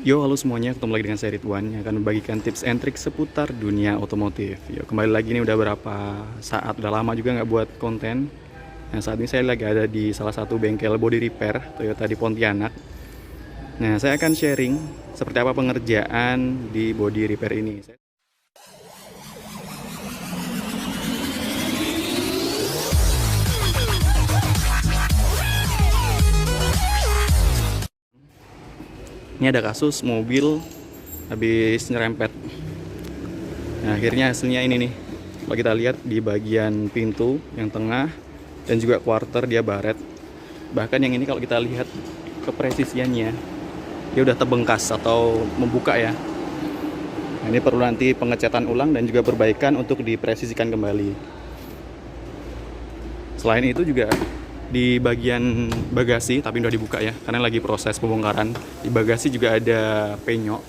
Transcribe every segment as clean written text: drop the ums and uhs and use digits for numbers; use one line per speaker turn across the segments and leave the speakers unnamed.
Yo, halo semuanya, ketemu lagi dengan saya Ridwan yang akan membagikan tips and trik seputar dunia otomotif. Yo, kembali lagi nih, udah berapa saat, udah lama juga nggak buat konten. Nah, saat ini saya lagi ada di salah satu bengkel body repair Toyota di Pontianak. Nah, saya akan sharing seperti apa pengerjaan di body repair ini. Ini ada kasus mobil habis nyerempet. Nah, akhirnya hasilnya ini nih. Kalau kita lihat di bagian pintu yang tengah dan juga quarter dia baret. Bahkan yang ini kalau kita lihat kepresisiannya, dia udah terbengkas atau membuka ya. Nah, ini perlu nanti pengecatan ulang dan juga perbaikan untuk dipresisikan kembali. Selain itu juga di bagian bagasi, tapi udah dibuka ya, karena lagi proses pembongkaran. Di bagasi juga ada penyok,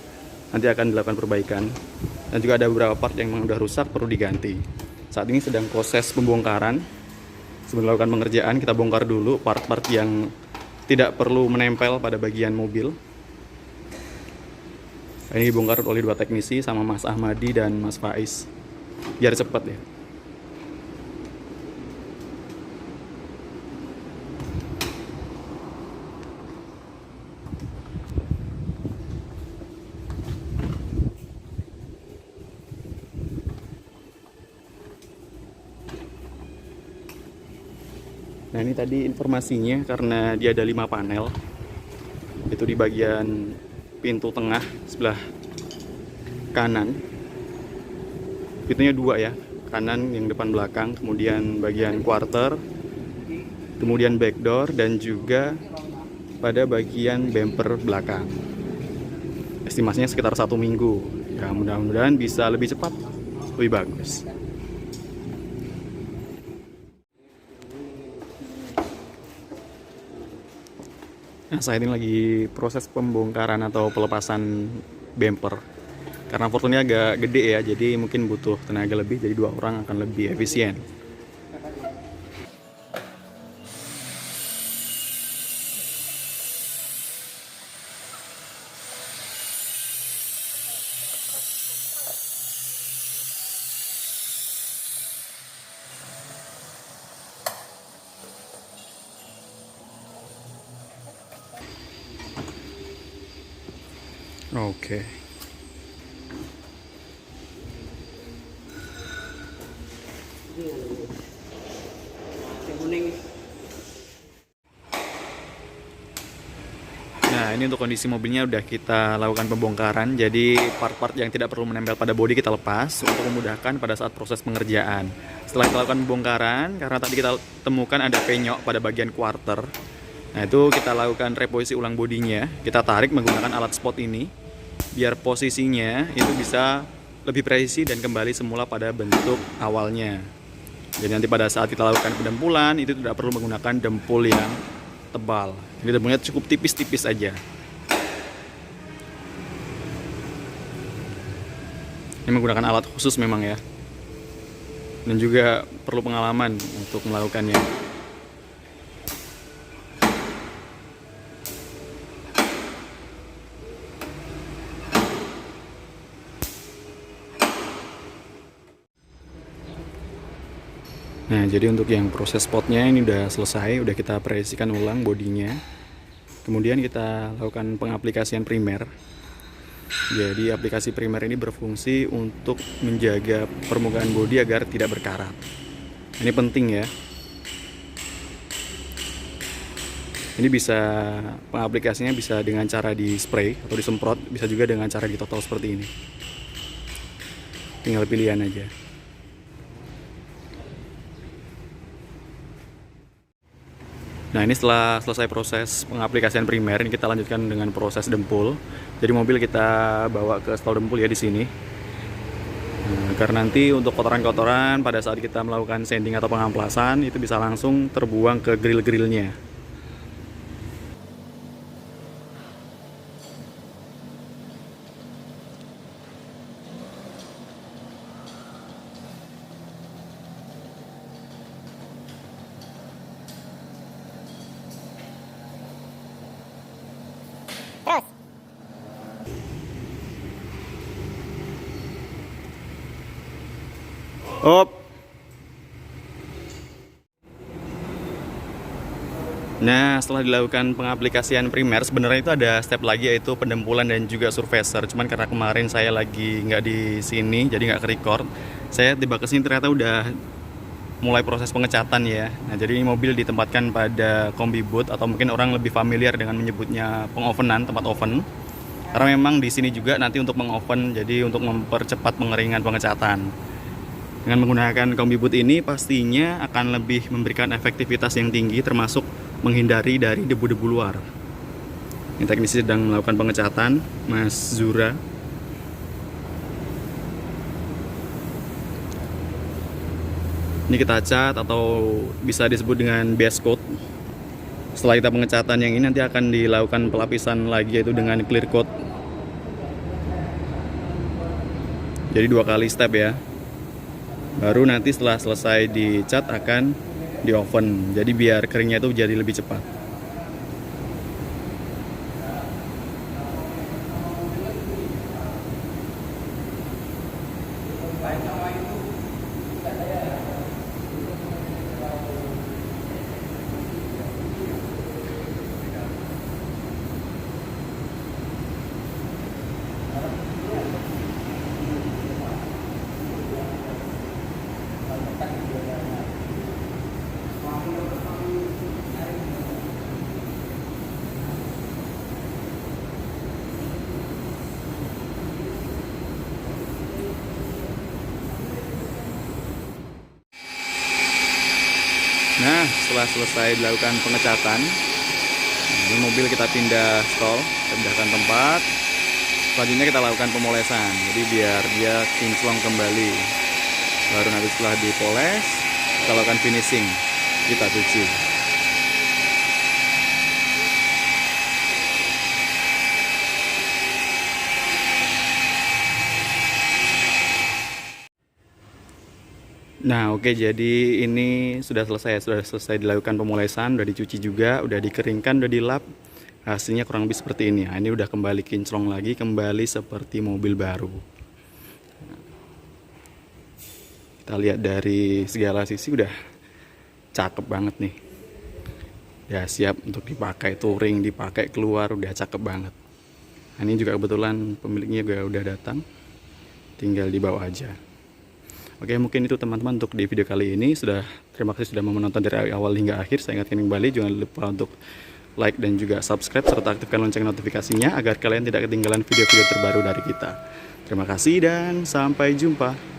nanti akan dilakukan perbaikan. Dan juga ada beberapa part yang memang udah rusak, perlu diganti. Saat ini sedang proses pembongkaran. Sebelum melakukan pengerjaan, kita bongkar dulu part-part yang tidak perlu menempel pada bagian mobil. Ini dibongkar oleh dua teknisi sama Mas Ahmadi dan Mas Faiz, biar cepat ya. Nah, ini tadi informasinya, karena dia ada 5 panel. Itu di bagian pintu tengah sebelah kanan. Pintunya dua ya, kanan yang depan belakang, kemudian bagian quarter, kemudian back door, dan juga pada bagian bumper belakang. Estimasinya sekitar 1 minggu. Ya, mudah-mudahan bisa lebih cepat, lebih bagus. Nah, saya ini lagi proses pembongkaran atau pelepasan bumper. Karena Fortunya agak gede ya, jadi mungkin butuh tenaga lebih, jadi 2 orang akan lebih efisien. Oke. Nah, ini untuk kondisi mobilnya udah kita lakukan pembongkaran. Jadi part-part yang tidak perlu menempel pada bodi kita lepas untuk memudahkan pada saat proses pengerjaan. Setelah kita lakukan pembongkaran, karena tadi kita temukan ada penyok pada bagian quarter. Nah, itu kita lakukan reposisi ulang bodinya. Kita tarik menggunakan alat spot ini, biar posisinya itu bisa lebih presisi dan kembali semula pada bentuk awalnya. Jadi nanti pada saat kita lakukan pendempulan, itu tidak perlu menggunakan dempul yang tebal. Ini dempulnya cukup tipis-tipis aja. Ini menggunakan alat khusus memang ya. Dan juga perlu pengalaman untuk melakukannya. Nah, jadi untuk yang proses spotnya ini udah selesai, udah kita presisikan ulang bodinya. Kemudian kita lakukan pengaplikasian primer. Jadi aplikasi primer ini berfungsi untuk menjaga permukaan bodi agar tidak berkarat. Ini penting ya. Ini bisa, pengaplikasinya bisa dengan cara di spray atau disemprot, bisa juga dengan cara ditotol seperti ini. Tinggal pilihan aja. Nah, ini setelah selesai proses pengaplikasian primer, ini kita lanjutkan dengan proses dempul. Jadi mobil kita bawa ke stol dempul ya di sini. Nah, karena nanti untuk kotoran-kotoran pada saat kita melakukan sanding atau pengamplasan itu bisa langsung terbuang ke grill-grillnya. Op. Nah, setelah dilakukan pengaplikasian primer, sebenarnya itu ada step lagi, yaitu pendempulan dan juga surfacer. Cuman karena kemarin saya lagi nggak di sini, jadi nggak ke-record. Saya tiba ke sini ternyata udah mulai proses pengecatan ya. Nah, jadi ini mobil ditempatkan pada kombi boot, atau mungkin orang lebih familiar dengan menyebutnya pengovenan, tempat oven. Karena memang di sini juga nanti untuk mengoven, jadi untuk mempercepat pengeringan pengecatan. Dengan menggunakan kombi boot ini pastinya akan lebih memberikan efektivitas yang tinggi, termasuk menghindari dari debu-debu luar. Ini teknisi sedang melakukan pengecatan, Mas Zura. Ini kita cat atau bisa disebut dengan base coat. Setelah kita pengecatan yang ini nanti akan dilakukan pelapisan lagi, yaitu dengan clear coat. Jadi 2 kali step ya. Baru nanti setelah selesai dicat akan di oven. Jadi biar keringnya itu jadi lebih cepat. Nah, setelah selesai dilakukan pengecatan, ini mobil kita pindah stall, kita pindahkan tempat. Selanjutnya kita lakukan pemolesan, jadi biar dia kinclong kembali. Baru nanti setelah dipoles, kita lakukan finishing, kita cuci. Nah, oke, jadi ini sudah selesai dilakukan pemolesan, udah dicuci juga, udah dikeringkan, udah dilap. Hasilnya kurang lebih seperti ini. Nah, ini udah kembali kinclong lagi, kembali seperti mobil baru. Kita lihat dari segala sisi udah cakep banget nih. Ya, siap untuk dipakai touring, dipakai keluar, udah cakep banget. Nah, ini juga kebetulan pemiliknya juga udah datang, tinggal dibawa aja. Oke, mungkin itu teman-teman untuk di video kali ini. Terima kasih sudah menonton dari awal hingga akhir. Saya ingatkan kembali, jangan lupa untuk like dan juga subscribe, serta aktifkan lonceng notifikasinya agar kalian tidak ketinggalan video-video terbaru dari kita. Terima kasih dan sampai jumpa.